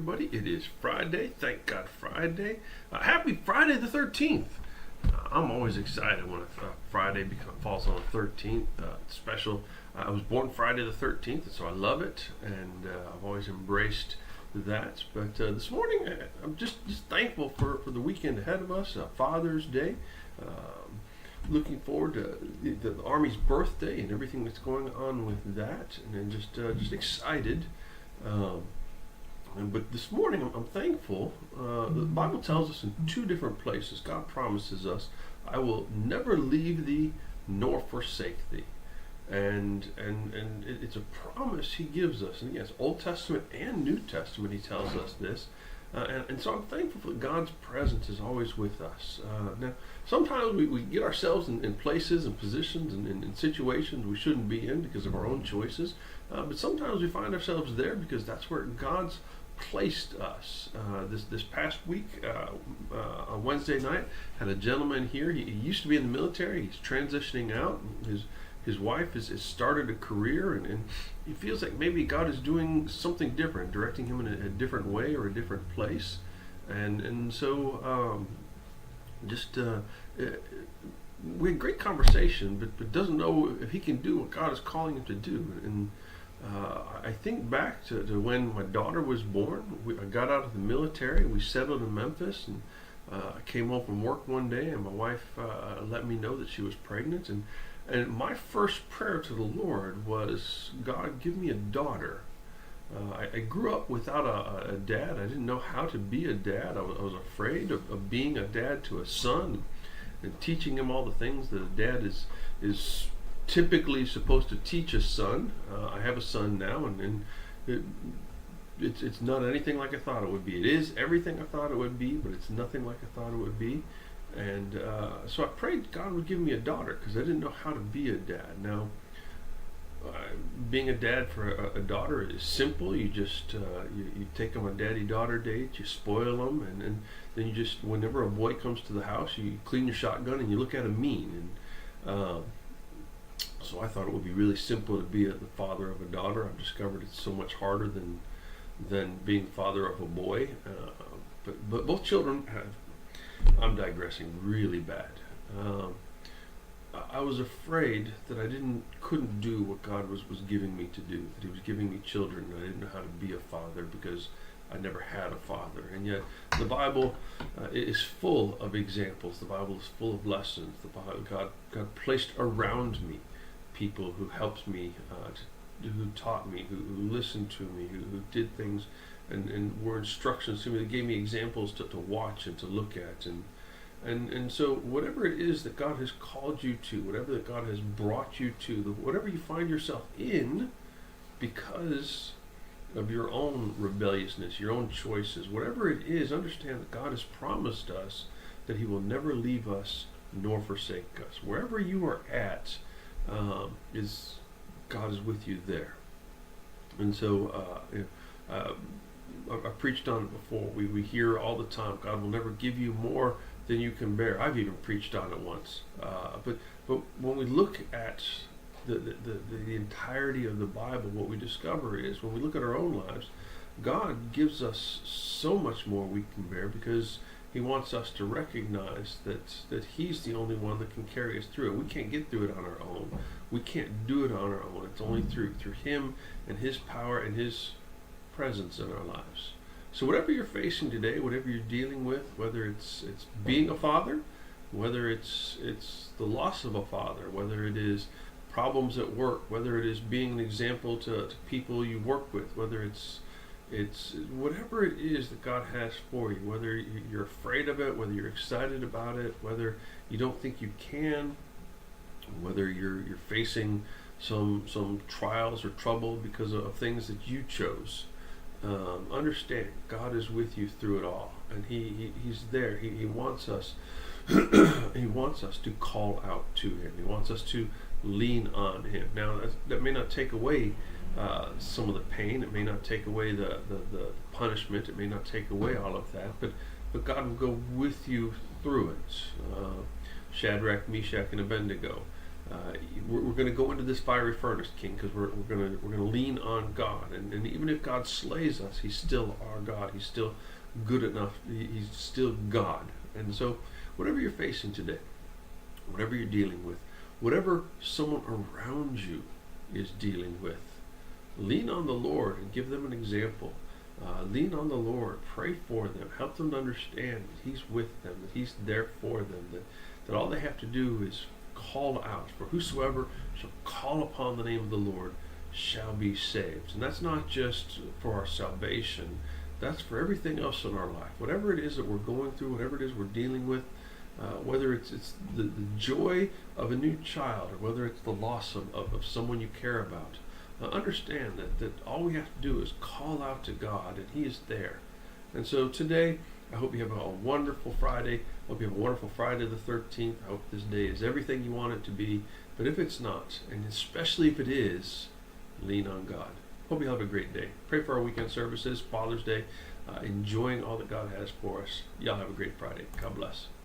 everybody. It is Friday. Thank God Friday. Happy Friday the 13th. I'm always excited when Friday falls on the 13th. It's special. I was born Friday the 13th, and so I love it, and I've always embraced that. But this morning, I'm just thankful for the weekend ahead of us, Father's Day. Looking forward to the Army's birthday and everything that's going on with that, and then just excited. But this morning I'm thankful. The Bible tells us in two different places, God promises us, I will never leave thee nor forsake thee. And it's a promise he gives us. And yes, Old Testament and New Testament he tells us this. And so I'm thankful that God's presence is always with us. Now, sometimes we get ourselves in places and positions and in situations we shouldn't be in because of our own choices. But sometimes we find ourselves there because that's where God's placed us. This past week, on Wednesday night, had a gentleman here. He used to be in the military. He's transitioning out. His wife has started a career, and he feels like maybe God is doing something different, directing him in a different way or a different place. And so we had great conversation, but doesn't know if he can do what God is calling him to do. And I think back to when my daughter was born. I got out of the military. We settled in Memphis, and I came home from work one day, and my wife let me know that she was pregnant. And my first prayer to the Lord was, God, give me a daughter. I grew up without a dad. I didn't know how to be a dad. I was afraid of being a dad to a son and teaching him all the things that a dad is typically supposed to teach a son. I have a son now, and it's not anything like I thought it would be. It is everything I thought it would be, but it's nothing like I thought it would be. And so I prayed God would give me a daughter because I didn't know how to be a dad. Now, being a dad for a daughter is simple. You just you take them on daddy-daughter dates, you spoil them, and then you just, whenever a boy comes to the house, you clean your shotgun and you look at him mean. And so I thought it would be really simple to be the father of a daughter. I've discovered it's so much harder than being the father of a boy. But both children have. I'm digressing really bad. I was afraid that I couldn't do what God was giving me to do, that he was giving me children, and I didn't know how to be a father because I never had a father. And yet the Bible is full of examples. The Bible is full of lessons. God placed around me people who helped me, who taught me, who listened to me, who did things and were instructions to me. They gave me examples to watch and to look at. And so whatever it is that God has called you to, whatever that God has brought you to, whatever you find yourself in because of your own rebelliousness, your own choices, whatever it is, understand that God has promised us that he will never leave us nor forsake us. Wherever you are at, God is with you there. And so I preached on it before. We hear all the time, God will never give you more than you can bear. I've even preached on it once. But when we look at the entirety of the Bible, what we discover is when we look at our own lives, God gives us so much more we can bear because he wants us to recognize that he's the only one that can carry us through it. We can't get through it on our own. We can't do it on our own. It's only through him and his power and his presence in our lives. So whatever you're facing today, whatever you're dealing with, whether it's being a father, whether it's the loss of a father, whether it is problems at work, whether it is being an example to people you work with, whether it's whatever it is that God has for you, whether you're afraid of it, whether you're excited about it, whether you don't think you can, whether you're facing some trials or trouble because of things that you chose. Understand, God is with you through it all, and He's there. He wants us. He wants us to call out to Him. He wants us to lean on Him. Now, that may not take away some of the pain. It may not take away the punishment. It may not take away all of that. But God will go with you through it. Shadrach, Meshach, and Abednego. we're going to go into this fiery furnace, King, because we're going to lean on God, and even if God slays us, He's still our God. He's still good enough. He's still God. And so, whatever you're facing today, whatever you're dealing with, whatever someone around you is dealing with, lean on the Lord and give them an example. Lean on the Lord, pray for them, help them to understand that He's with them, that He's there for them, that all they have to do is call out. For whosoever shall call upon the name of the Lord shall be saved. And that's not just for our salvation, that's for everything else in our life. Whatever it is that we're going through, whatever it is we're dealing with, whether it's the joy of a new child, or whether it's the loss of someone you care about, understand that all we have to do is call out to God, and He is there. And so today, I hope you have a wonderful Friday. I hope you have a wonderful Friday the 13th. I hope this day is everything you want it to be. But if it's not, and especially if it is, lean on God. Hope you have a great day. Pray for our weekend services, Father's Day, enjoying all that God has for us. Y'all have a great Friday. God bless.